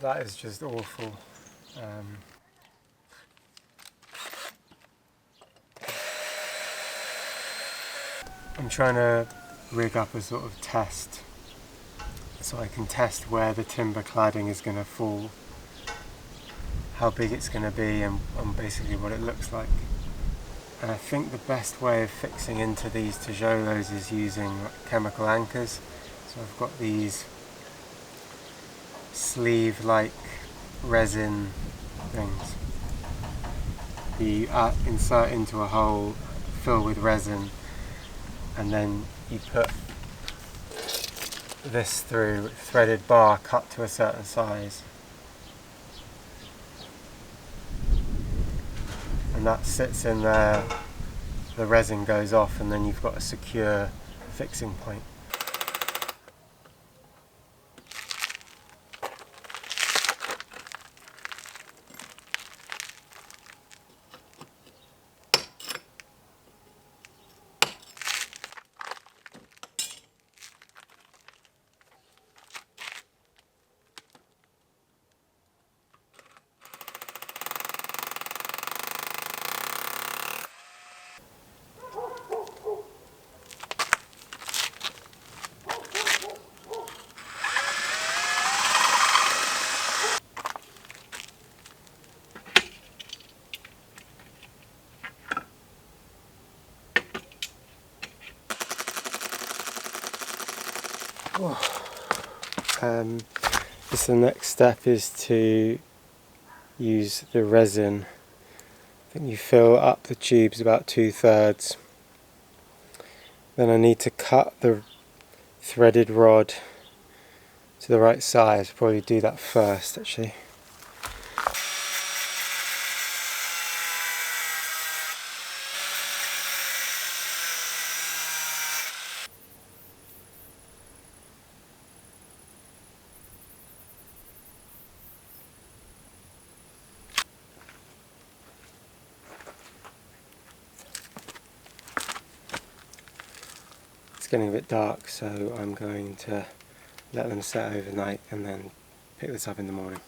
that is just awful. I'm trying to rig up a sort of test so I can test where the timber cladding is going to fall, how big it's going to be, and basically what it looks like. And I think the best way of fixing into these tijolos is using chemical anchors. So I've got these sleeve-like resin things. You insert into a hole, fill with resin, and then you put this through threaded bar cut to a certain size. And that sits in there, the resin goes off, and then you've got a secure fixing point. The next step is to use the resin. I think you fill up the tubes about 2/3. Then I need to cut the threaded rod to the right size. Probably do that first actually. Getting a bit dark, so I'm going to let them set overnight and then pick this up in the morning.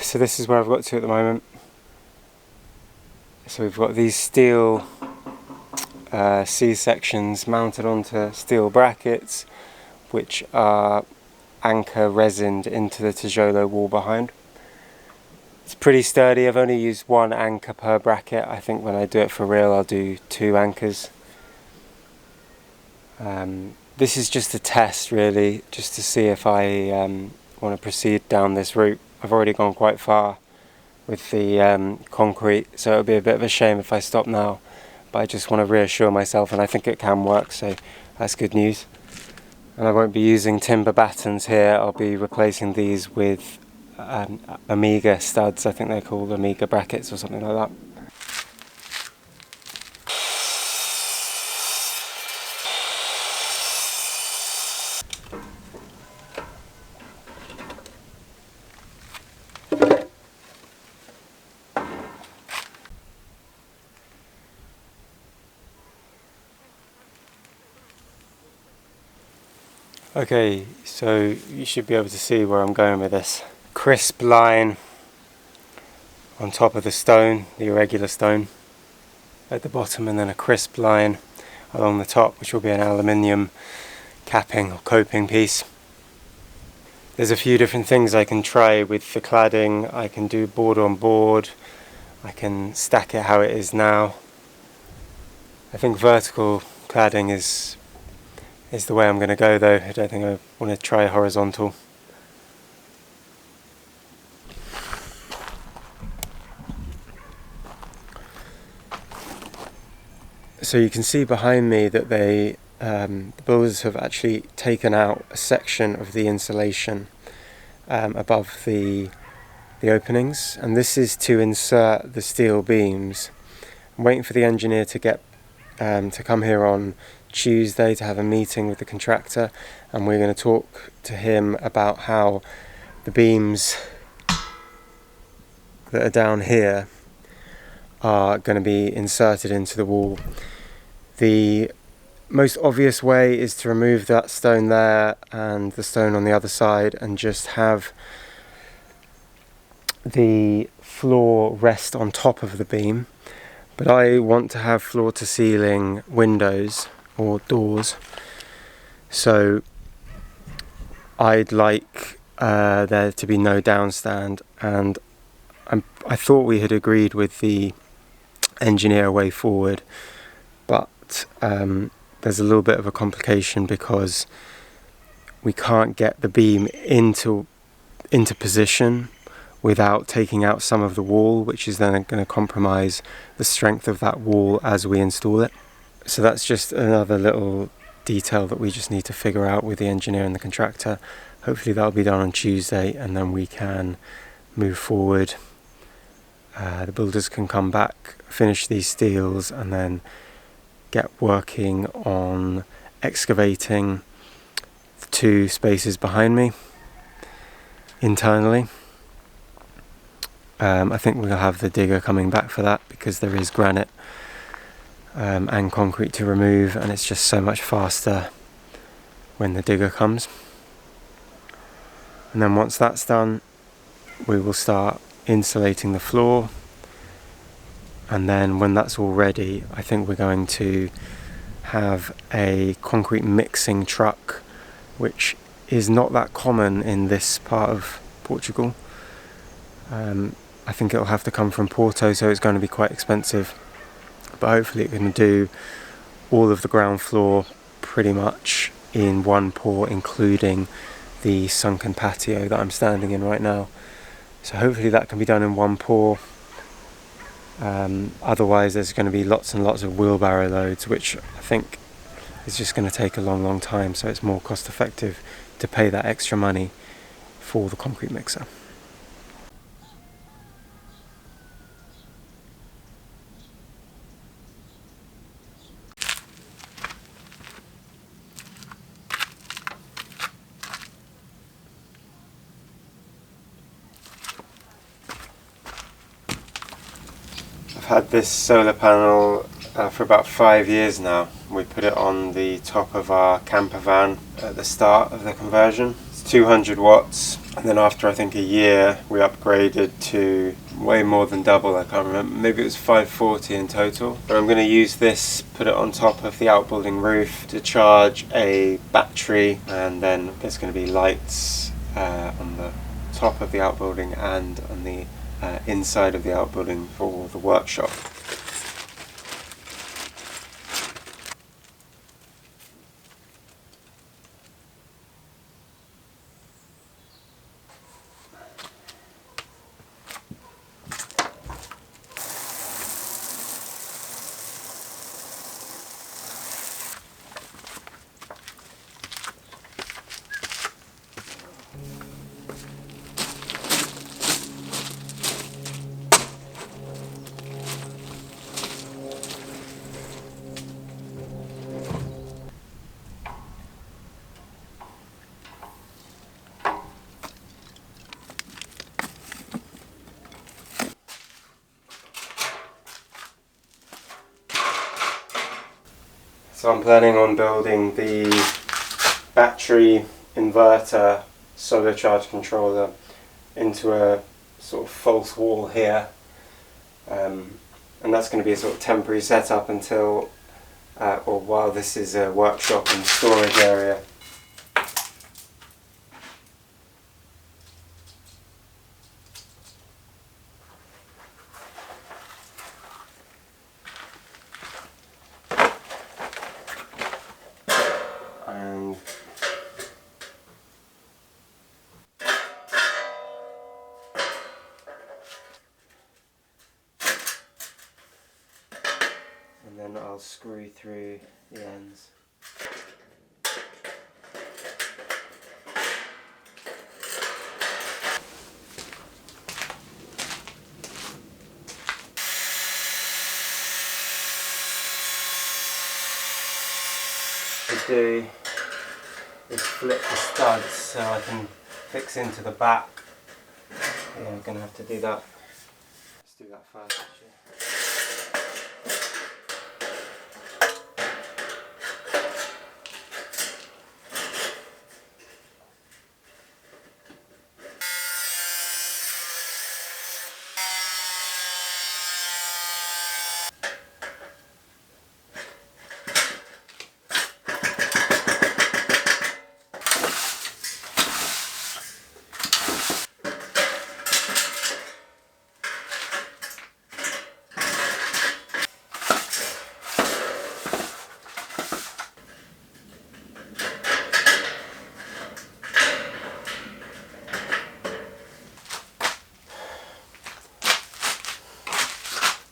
So this is where I've got to at the moment. So we've got these steel C-sections mounted onto steel brackets, which are anchor resined into the Tijolo wall behind. It's pretty sturdy. I've only used one anchor per bracket. I think when I do it for real I'll do 2 anchors. This is just a test really, just to see if I want to proceed down this route. I've already gone quite far with the concrete, so it would be a bit of a shame if I stop now, but I just want to reassure myself, and I think it can work, so that's good news. And I won't be using timber battens here. I'll be replacing these with Amiga studs. I think they're called Amiga brackets or something like that. Okay, so you should be able to see where I'm going with this. Crisp line on top of the stone, the irregular stone at the bottom, and then a crisp line along the top, which will be an aluminium capping or coping piece. There's a few different things I can try with the cladding. I can do board on board, I can stack it how it is now. I think vertical cladding is the way I'm going to go though. I don't think I want to try horizontal. So you can see behind me that the builders have actually taken out a section of the insulation above the openings, and this is to insert the steel beams. I'm waiting for the engineer to get to come here on Tuesday to have a meeting with the contractor, and we're going to talk to him about how the beams that are down here are going to be inserted into the wall. The most obvious way is to remove that stone there and the stone on the other side and just have the floor rest on top of the beam, but I want to have floor to ceiling windows or doors, so I'd like there to be no downstand, and I thought we had agreed with the engineer a way forward, but there's a little bit of a complication because we can't get the beam into position without taking out some of the wall, which is then going to compromise the strength of that wall as we install it. So that's just another little detail that we just need to figure out with the engineer and the contractor. Hopefully that'll be done on Tuesday, and then we can move forward. The builders can come back, finish these steels, and then get working on excavating the 2 spaces behind me internally. I think we'll have the digger coming back for that because there is granite and concrete to remove, and it's just so much faster when the digger comes. And then once that's done, we will start insulating the floor, and then when that's all ready, I think we're going to have a concrete mixing truck, which is not that common in this part of Portugal. I think it'll have to come from Porto, so it's going to be quite expensive, but hopefully it can do all of the ground floor pretty much in one pour, including the sunken patio that I'm standing in right now. So hopefully that can be done in one pour. Otherwise there's going to be lots and lots of wheelbarrow loads, which I think is just going to take a long time, so it's more cost effective to pay that extra money for the concrete mixer. I've had this solar panel for about 5 years now. We put it on the top of our camper van at the start of the conversion. It's 200 watts And then after I think a year, we upgraded to way more than double. I can't remember, maybe it was 540 in total. But I'm going to use this, put it on top of the outbuilding roof to charge a battery, and then there's going to be lights on the top of the outbuilding and on the inside of the outbuilding for the workshop. So I'm planning on building the battery inverter solar charge controller into a sort of false wall here, and that's going to be a sort of temporary setup until or while this is a workshop and storage area. And then I'll screw through the ends. To do is flip the studs so I can fix into the back. Yeah, I'm going to have to do that. Let's do that first actually.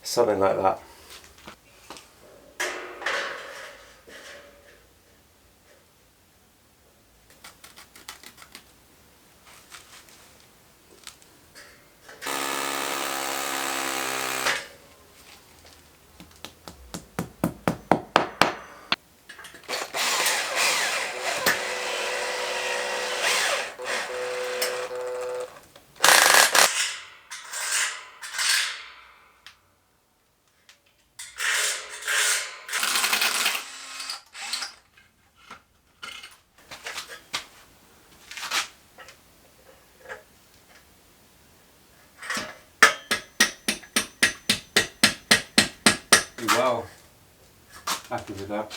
Something like that. Well, happy with that.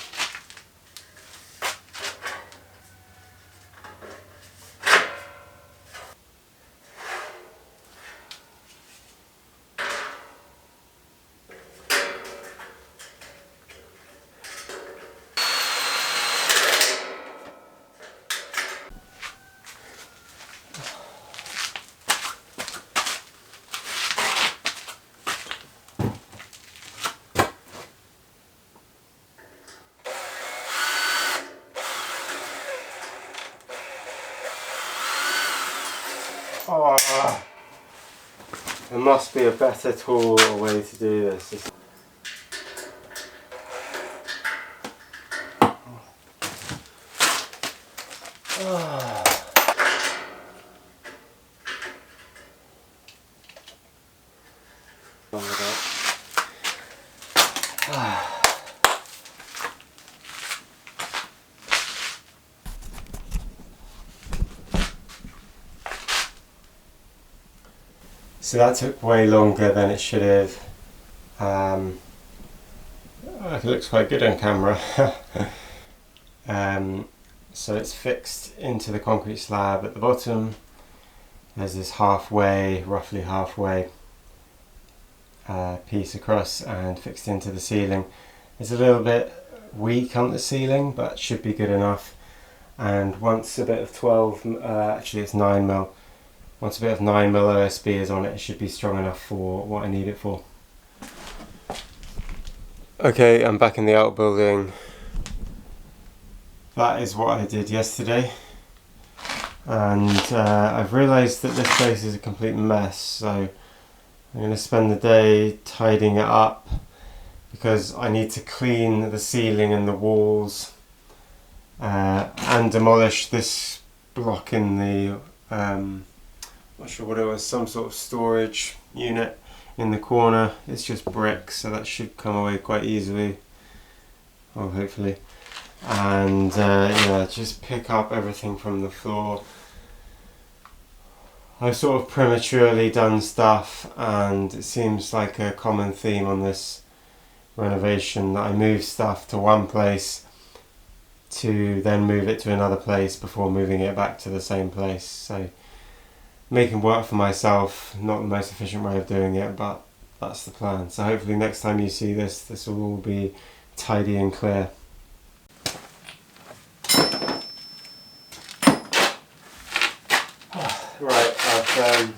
Oh, there must be a better tool or way to do this. So that took way longer than it should have. It looks quite good on camera. So it's fixed into the concrete slab at the bottom. There's this roughly halfway piece across and fixed into the ceiling. It's a little bit weak on the ceiling, but should be good enough. And once a bit of actually it's 9mm, once a bit of 9mm OSB is on it, it should be strong enough for what I need it for. Okay, I'm back in the outbuilding. That is what I did yesterday, and I've realised that this place is a complete mess, so I'm going to spend the day tidying it up because I need to clean the ceiling and the walls and demolish this block in the not sure what it was, some sort of storage unit in the corner. It's just brick, so that should come away quite easily, well, hopefully. And yeah, just pick up everything from the floor. I've sort of prematurely done stuff, and it seems like a common theme on this renovation that I move stuff to one place to then move it to another place before moving it back to the same place. So making work for myself, not the most efficient way of doing it, but that's the plan. So hopefully next time you see this, this will all be tidy and clear. Right, I've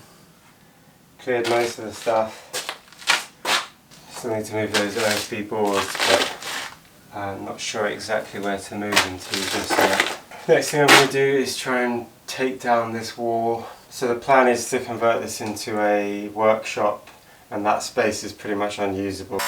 cleared most of the stuff. Still need to move those OSB boards, but I'm not sure exactly where to move them to just yet. Next thing I'm going to do is try and take down this wall. So the plan is to convert this into a workshop, and that space is pretty much unusable.